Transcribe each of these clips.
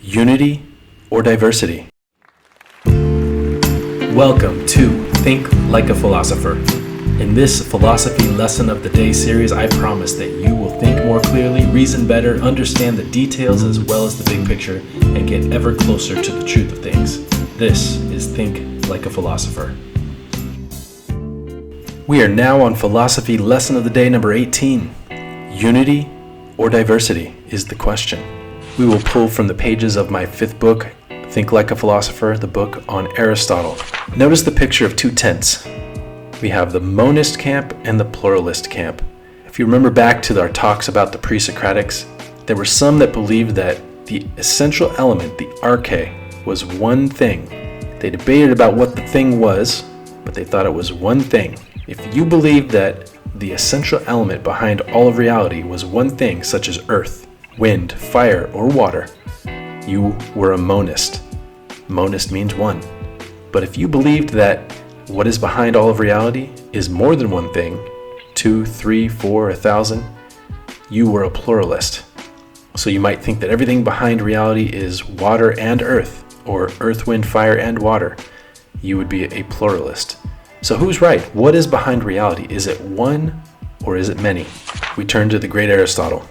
Unity or diversity? Welcome to Think Like a Philosopher. In this philosophy lesson of the day series, I promise that you will think more clearly, reason better, understand the details as well as the big picture, and get ever closer to the truth of things. This is Think Like a Philosopher. We are now on philosophy lesson of the day number 18. Unity or diversity is the question. We will pull from the pages of my fifth book, Think Like a Philosopher, the book on Aristotle. Notice the picture of two tents. We have the monist camp and the pluralist camp. If you remember back to our talks about the pre-Socratics, there were some that believed that the essential element, the arche, was one thing. They debated about what the thing was, but they thought it was one thing. If you believed that the essential element behind all of reality was one thing, such as earth, wind, fire, or water, you were a monist. Monist means one. But if you believed that what is behind all of reality is more than one thing, 2, 3, 4, 1,000, you were a pluralist. So you might think that everything behind reality is water and earth, or earth, wind, fire, and water. You would be a pluralist. So who's right? What is behind reality? Is it one or is it many? We turn to the great Aristotle.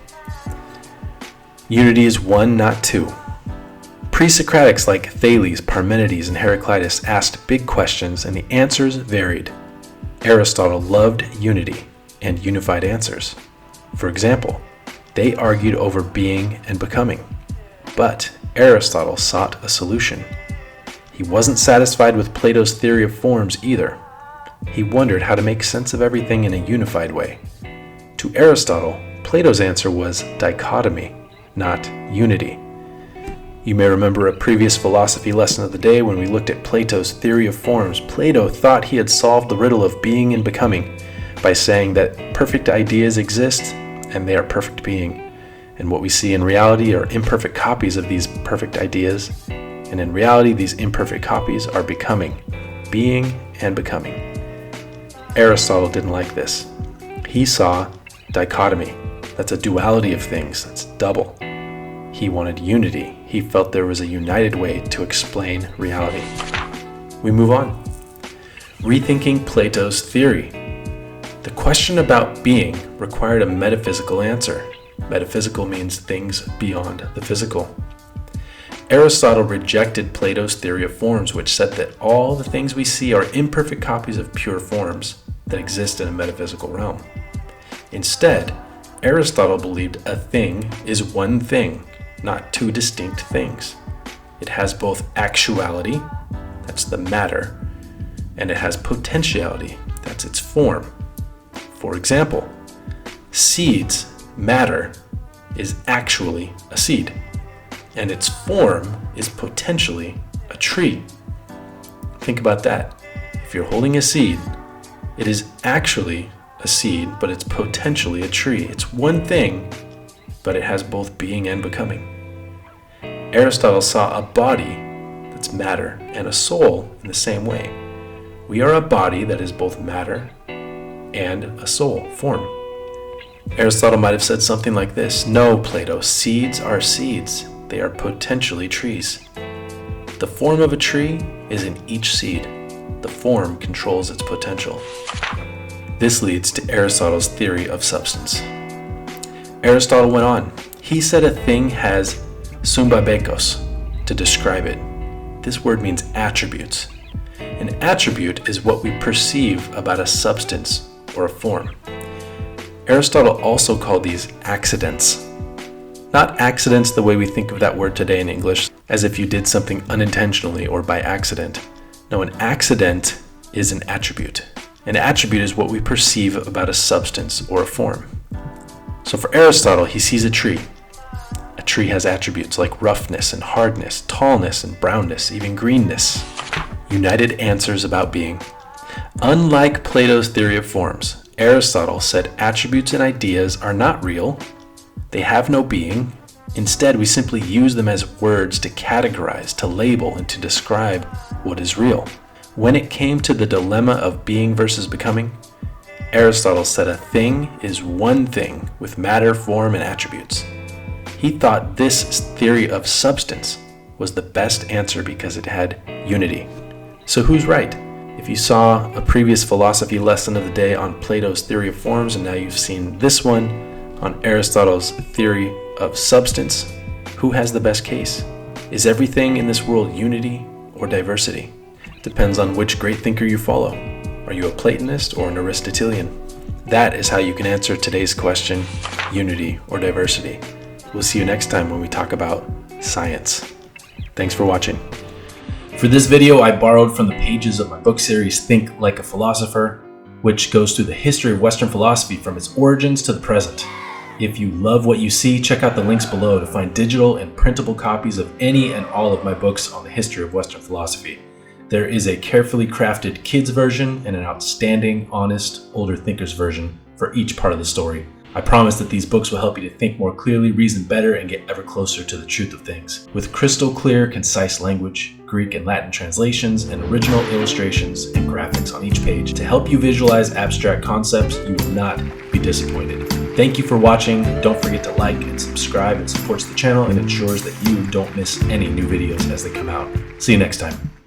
Unity is one, not two. Pre-Socratics like Thales, Parmenides, and Heraclitus asked big questions and the answers varied. Aristotle loved unity and unified answers. For example, they argued over being and becoming. But Aristotle sought a solution. He wasn't satisfied with Plato's theory of forms either. He wondered how to make sense of everything in a unified way. To Aristotle, Plato's answer was dichotomy, not unity. You may remember a previous philosophy lesson of the day when we looked at Plato's theory of forms. Plato thought he had solved the riddle of being and becoming by saying that perfect ideas exist and they are perfect being. And what we see in reality are imperfect copies of these perfect ideas. And in reality, these imperfect copies are becoming, being and becoming. Aristotle didn't like this. He saw dichotomy. That's a duality of things. That's double. He wanted unity. He felt there was a united way to explain reality. We move on. Rethinking Plato's theory. The question about being required a metaphysical answer. Metaphysical means things beyond the physical. Aristotle rejected Plato's theory of forms, which said that all the things we see are imperfect copies of pure forms that exist in a metaphysical realm. Instead, Aristotle believed a thing is one thing, not two distinct things. It has both actuality, that's the matter, and it has potentiality, that's its form. For example, seeds, matter, is actually a seed, and its form is potentially a tree. Think about that. If you're holding a seed, it is actually a seed, but it's potentially a tree. It's one thing, but it has both being and becoming. Aristotle saw a body, that's matter, and a soul in the same way. We are a body that is both matter and a soul, form. Aristotle might have said something like this: "No, Plato, seeds are seeds. They are potentially trees. The form of a tree is in each seed. The form controls its potential." This leads to Aristotle's theory of substance. Aristotle went on. He said a thing has symbabekos to describe it. This word means attributes. An attribute is what we perceive about a substance or a form. Aristotle also called these accidents. Not accidents the way we think of that word today in English, as if you did something unintentionally or by accident. No, an accident is an attribute. An attribute is what we perceive about a substance or a form. So for Aristotle, he sees a tree. A tree has attributes like roughness and hardness, tallness and brownness, even greenness. United answers about being. Unlike Plato's theory of forms, Aristotle said attributes and ideas are not real. They have no being. Instead, we simply use them as words to categorize, to label, and to describe what is real. When it came to the dilemma of being versus becoming, Aristotle said a thing is one thing with matter, form, and attributes. He thought this theory of substance was the best answer because it had unity. So who's right? If you saw a previous philosophy lesson of the day on Plato's theory of forms, and now you've seen this one on Aristotle's theory of substance, who has the best case? Is everything in this world unity or diversity? Depends on which great thinker you follow. Are you a Platonist or an Aristotelian? That is how you can answer today's question, unity or diversity. We'll see you next time when we talk about science. Thanks for watching. For this video, I borrowed from the pages of my book series, Think Like a Philosopher, which goes through the history of Western philosophy from its origins to the present. If you love what you see, check out the links below to find digital and printable copies of any and all of my books on the history of Western philosophy. There is a carefully crafted kids version and an outstanding, honest, older thinkers version for each part of the story. I promise that these books will help you to think more clearly, reason better, and get ever closer to the truth of things. With crystal clear, concise language, Greek and Latin translations, and original illustrations and graphics on each page to help you visualize abstract concepts, you will not be disappointed. Thank you for watching. Don't forget to like and subscribe. It supports the channel and ensures that you don't miss any new videos as they come out. See you next time.